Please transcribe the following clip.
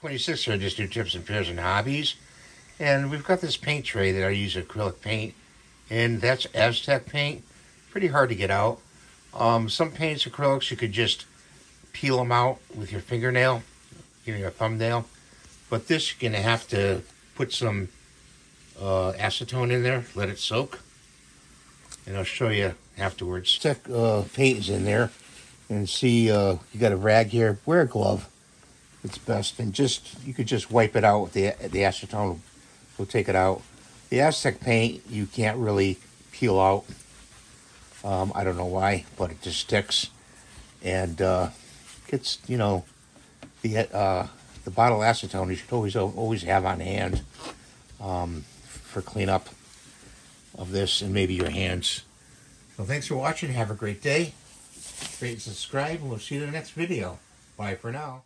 26 here, just do tips and pairs and hobbies. And we've got this paint tray that I use acrylic paint, and that's Aztec paint. Pretty hard to get out. Some paints, acrylics, you could just peel them out with your fingernail, your thumbnail. But this, you're going to have to put some acetone in there, let it soak. And I'll show you afterwards. Aztec paint is in there. And see, you got a rag here. Wear a glove. It's best. And you could just wipe it out with the acetone. We'll take it out. The Aztec paint, you can't really peel out. I don't know why, but it just sticks. And gets, the bottle of acetone you should always have on hand for cleanup of this and maybe your hands. So thanks for watching. Have a great day. Rate and subscribe, and we'll see you in the next video. Bye for now.